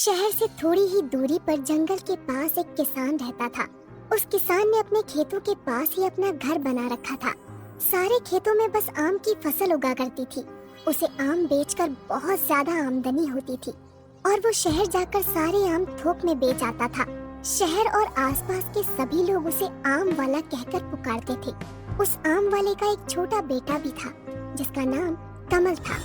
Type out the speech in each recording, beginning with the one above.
शहर से थोड़ी ही दूरी पर जंगल के पास एक किसान रहता था। उस किसान ने अपने खेतों के पास ही अपना घर बना रखा था। सारे खेतों में बस आम की फसल उगा करती थी। उसे आम बेचकर बहुत ज्यादा आमदनी होती थी और वो शहर जाकर सारे आम थोक में बेच आता था। शहर और आसपास के सभी लोग उसे आम वाला कहकर पुकारते थे। उस आम वाले का एक छोटा बेटा भी था जिसका नाम कमल था।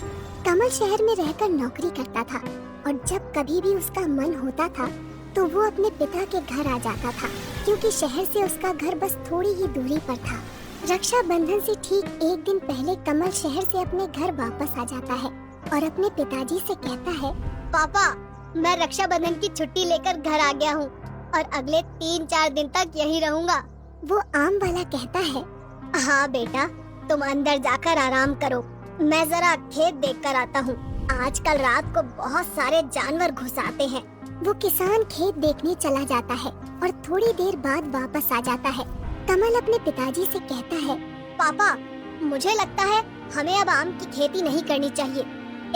कमल शहर में रहकर नौकरी करता था और जब कभी भी उसका मन होता था तो वो अपने पिता के घर आ जाता था, क्योंकि शहर से उसका घर बस थोड़ी ही दूरी पर था। रक्षाबंधन से ठीक एक दिन पहले कमल शहर से अपने घर वापस आ जाता है और अपने पिताजी से कहता है, पापा, मैं रक्षाबंधन की छुट्टी लेकर घर आ गया हूँ और अगले 3-4 दिन तक यहीं रहूँगा। वो आम वाला कहता है, हाँ बेटा, तुम अंदर जाकर आराम करो, मैं जरा खेत देख कर आता हूँ। आजकल रात को बहुत सारे जानवर घुस आते हैं। वो किसान खेत देखने चला जाता है और थोड़ी देर बाद वापस आ जाता है। कमल अपने पिताजी से कहता है, पापा, मुझे लगता है हमें अब आम की खेती नहीं करनी चाहिए।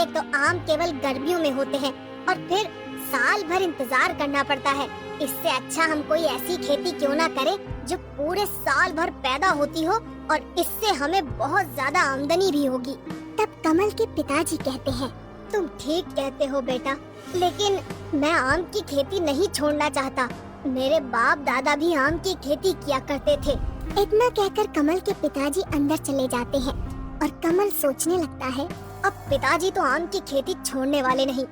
एक तो आम केवल गर्मियों में होते हैं और फिर साल भर इंतजार करना पड़ता है। इससे अच्छा हम कोई ऐसी खेती क्यों ना करें जो पूरे साल भर पैदा होती हो और इससे हमें बहुत ज्यादा आमदनी भी होगी। तब कमल के पिताजी कहते हैं, तुम ठीक कहते हो बेटा, लेकिन मैं आम की खेती नहीं छोड़ना चाहता। मेरे बाप दादा भी आम की खेती किया करते थे। इतना कहकर कमल के पिताजी अंदर चले जाते हैं और कमल सोचने लगता है, अब पिताजी तो आम की खेती छोड़ने वाले नहीं।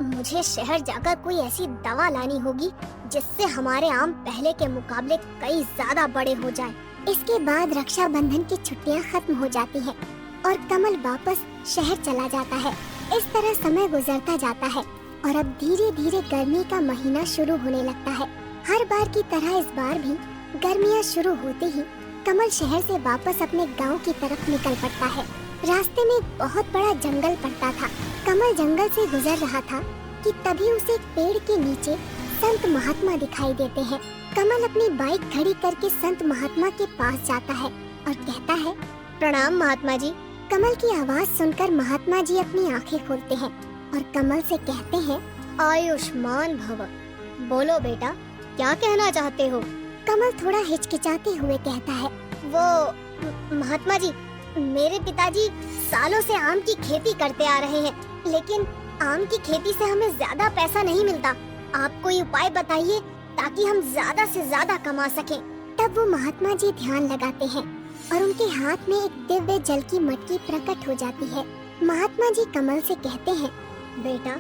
मुझे शहर जाकर कोई ऐसी दवा लानी होगी जिससे हमारे आम पहले के मुकाबले कई ज्यादा बड़े हो जाएं। इसके बाद रक्षाबंधन की छुट्टियां खत्म हो जाती हैं और कमल वापस शहर चला जाता है। इस तरह समय गुजरता जाता है और अब धीरे धीरे गर्मी का महीना शुरू होने लगता है। हर बार की तरह इस बार भी गर्मियां शुरू होते ही कमल शहर से वापस अपने गांव की तरफ निकल पड़ता है। रास्ते में एक बहुत बड़ा जंगल पड़ता था। कमल जंगल से गुजर रहा था कि तभी उसे एक पेड़ के नीचे संत महात्मा दिखाई देते हैं। कमल अपनी बाइक खड़ी करके संत महात्मा के पास जाता है और कहता है, प्रणाम महात्मा जी। कमल की आवाज सुनकर महात्मा जी अपनी आंखें खोलते हैं और कमल से कहते हैं, आयुष्मान भव। बोलो बेटा, क्या कहना चाहते हो? कमल थोड़ा हिचकिचाते हुए कहता है, वो महात्मा जी, मेरे पिताजी सालों से आम की खेती करते आ रहे हैं, लेकिन आम की खेती से हमें ज्यादा पैसा नहीं मिलता। आप कोई उपाय बताइए ताकि हम ज्यादा से ज्यादा कमा सकें। तब वो महात्मा जी ध्यान लगाते हैं और उनके हाथ में एक दिव्य जल की मटकी प्रकट हो जाती है। महात्मा जी कमल से कहते हैं, बेटा,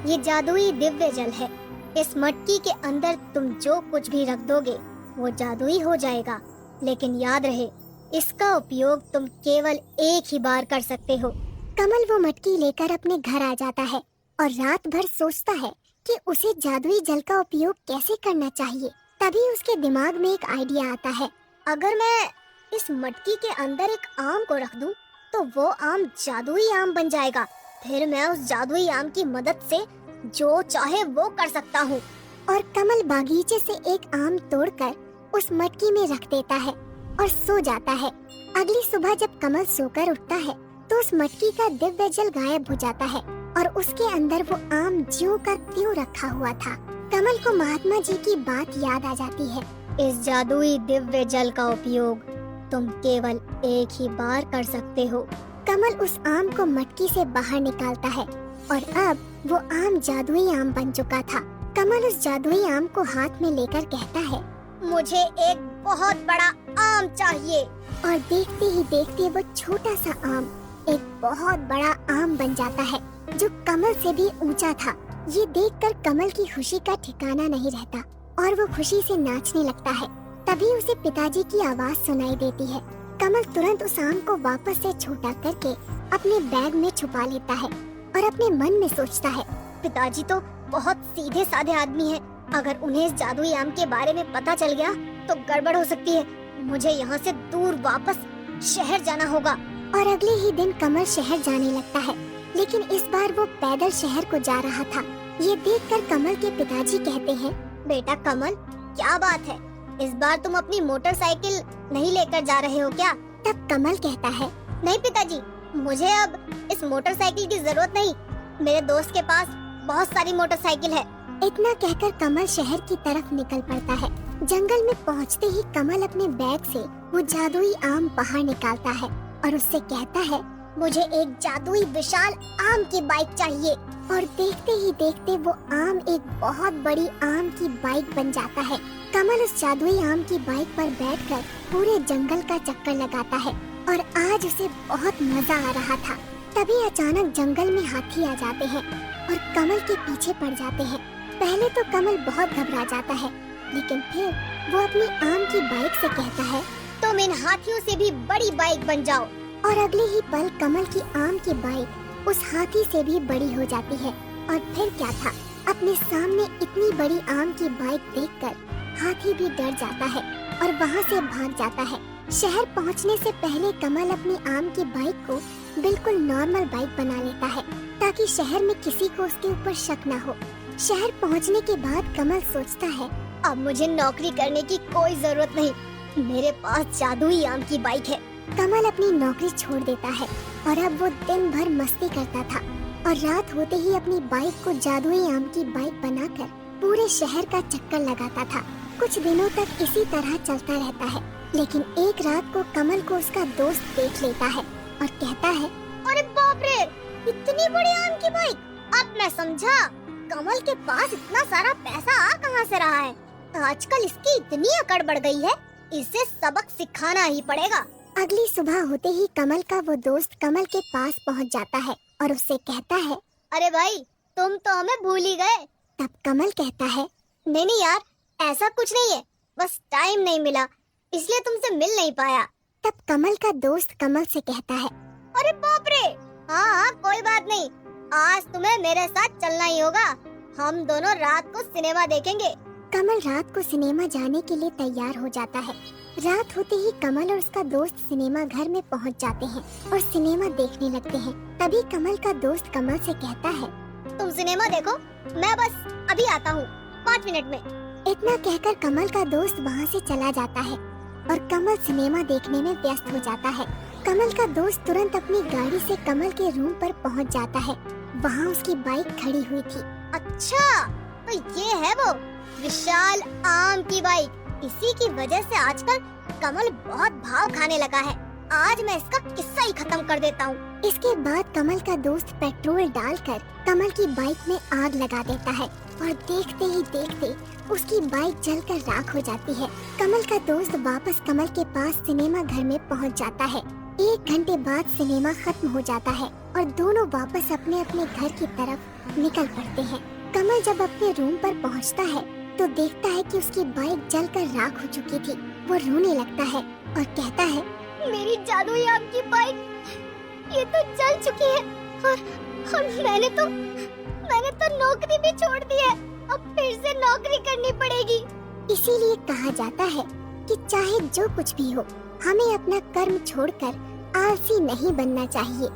ये जादुई दिव्य जल है। इस मटकी के अंदर तुम जो कुछ भी रख दोगे वो जादुई हो जाएगा, लेकिन याद रहे, इसका उपयोग तुम केवल एक ही बार कर सकते हो। कमल वो मटकी लेकर अपने घर आ जाता है और रात भर सोचता है कि उसे जादुई जल का उपयोग कैसे करना चाहिए। तभी उसके दिमाग में एक आइडिया आता है, अगर मैं इस मटकी के अंदर एक आम को रख दूं, तो वो आम जादुई आम बन जाएगा। फिर मैं उस जादुई आम की मदद से जो चाहे वो कर सकता हूँ। और कमल बागीचे से एक आम तोड़कर उस मटकी में रख देता है और सो जाता है। अगली सुबह जब कमल सोकर उठता है तो उस मटकी का दिव्य जल गायब हो जाता है और उसके अंदर वो आम ज्यों का त्यों रखा हुआ था। कमल को महात्मा जी की बात याद आ जाती है, इस जादुई दिव्य जल का उपयोग तुम केवल एक ही बार कर सकते हो। कमल उस आम को मटकी से बाहर निकालता है और अब वो आम जादुई आम बन चुका था। कमल उस जादुई आम को हाथ में लेकर कहता है, मुझे एक बहुत बड़ा आम चाहिए। और देखते ही देखते वो छोटा सा आम एक बहुत बड़ा आम बन जाता है जो कमल से भी ऊंचा था। ये देखकर कमल की खुशी का ठिकाना नहीं रहता और वो खुशी से नाचने लगता है। तभी उसे पिताजी की आवाज सुनाई देती है। कमल तुरंत उस आम को वापस से छोटा करके अपने बैग में छुपा लेता है और अपने मन में सोचता है, पिताजी तो बहुत सीधे साधे आदमी हैं। अगर उन्हें इस जादुई आम के बारे में पता चल गया तो गड़बड़ हो सकती है। मुझे यहाँ से दूर वापस शहर जाना होगा। और अगले ही दिन कमल शहर जाने लगता है, लेकिन इस बार वो पैदल शहर को जा रहा था। ये देखकर कमल के पिताजी कहते हैं, बेटा कमल, क्या बात है? इस बार तुम अपनी मोटरसाइकिल नहीं लेकर जा रहे हो क्या? तब कमल कहता है, नहीं पिताजी, मुझे अब इस मोटरसाइकिल की जरूरत नहीं। मेरे दोस्त के पास बहुत सारी मोटरसाइकिल है। इतना कहकर कमल शहर की तरफ निकल पड़ता है। जंगल में पहुंचते ही कमल अपने बैग से वो जादुई आम बाहर निकालता है और उससे कहता है, मुझे एक जादुई विशाल आम की बाइक चाहिए। और देखते ही देखते वो आम एक बहुत बड़ी आम की बाइक बन जाता है। कमल उस जादुई आम की बाइक पर बैठकर पूरे जंगल का चक्कर लगाता है और आज उसे बहुत मजा आ रहा था। तभी अचानक जंगल में हाथी आ जाते हैं और कमल के पीछे पड़ जाते हैं। पहले तो कमल बहुत घबरा जाता है, लेकिन फिर वो अपनी आम की बाइक से कहता है, तुम इन हाथियों से भी बड़ी बाइक बन जाओ। और अगले ही पल कमल की आम की बाइक उस हाथी से भी बड़ी हो जाती है। और फिर क्या था, अपने सामने इतनी बड़ी आम की बाइक देखकर हाथी भी डर जाता है और वहाँ से भाग जाता है। शहर पहुँचने से पहले कमल अपनी आम की बाइक को बिल्कुल नॉर्मल बाइक बना लेता है ताकि शहर में किसी को उसके ऊपर शक न हो। शहर पहुँचने के बाद कमल सोचता है, अब मुझे नौकरी करने की कोई जरूरत नहीं, मेरे पास जादुई आम की बाइक है। कमल अपनी नौकरी छोड़ देता है और अब वो दिन भर मस्ती करता था और रात होते ही अपनी बाइक को जादुई आम की बाइक बनाकर पूरे शहर का चक्कर लगाता था। कुछ दिनों तक इसी तरह चलता रहता है, लेकिन एक रात को कमल को उसका दोस्त देख लेता है और कहता है, अरे बाप रे, इतनी बड़ी आम की बाइक! अब मैं समझा, कमल के पास इतना सारा पैसा आ कहाँ से रहा है। आजकल इसकी इतनी अकड़ बढ़ गई है, इसे सबक सिखाना ही पड़ेगा। अगली सुबह होते ही कमल का वो दोस्त कमल के पास पहुंच जाता है और उससे कहता है, अरे भाई, तुम तो हमें भूल ही गए। तब कमल कहता है, नहीं यार, ऐसा कुछ नहीं है, बस टाइम नहीं मिला इसलिए तुमसे मिल नहीं पाया। तब कमल का दोस्त कमल से कहता है, अरे बाप रे, हाँ कोई बात नहीं, आज तुम्हें मेरे साथ चलना ही होगा। हम दोनों रात को सिनेमा देखेंगे। कमल रात को सिनेमा जाने के लिए तैयार हो जाता है। रात होते ही कमल और उसका दोस्त सिनेमा घर में पहुंच जाते हैं और सिनेमा देखने लगते हैं। तभी कमल का दोस्त कमल से कहता है, तुम सिनेमा देखो, मैं बस अभी आता हूँ 5 मिनट में। इतना कहकर कमल का दोस्त वहाँ से चला जाता है और कमल सिनेमा देखने में व्यस्त हो जाता है। कमल का दोस्त तुरंत अपनी गाड़ी से कमल के रूम पर पहुँच जाता है। वहाँ उसकी बाइक खड़ी हुई थी। अच्छा, तो ये है वो विशाल आम की बाइक। इसी की वजह से आजकल कमल बहुत भाव खाने लगा है। आज मैं इसका किस्सा ही खत्म कर देता हूँ। इसके बाद कमल का दोस्त पेट्रोल डालकर कमल की बाइक में आग लगा देता है और देखते ही देखते उसकी बाइक जलकर राख हो जाती है। कमल का दोस्त वापस कमल के पास सिनेमा घर में पहुंच जाता है। 1 घंटे बाद सिनेमा खत्म हो जाता है और दोनों वापस अपने अपने घर की तरफ निकल पड़ते हैं। कमल जब अपने रूम पर पहुंचता है तो देखता है कि उसकी बाइक जलकर राख हो चुकी थी। वो रोने लगता है और कहता है, मेरी जादुई आम की बाइक ये तो जल चुकी है और मैंने तो नौकरी भी छोड़ दी है। अब फिर से नौकरी करनी पड़ेगी। इसीलिए कहा जाता है कि चाहे जो कुछ भी हो, हमें अपना कर्म छोड़कर आलसी नहीं बनना चाहिए।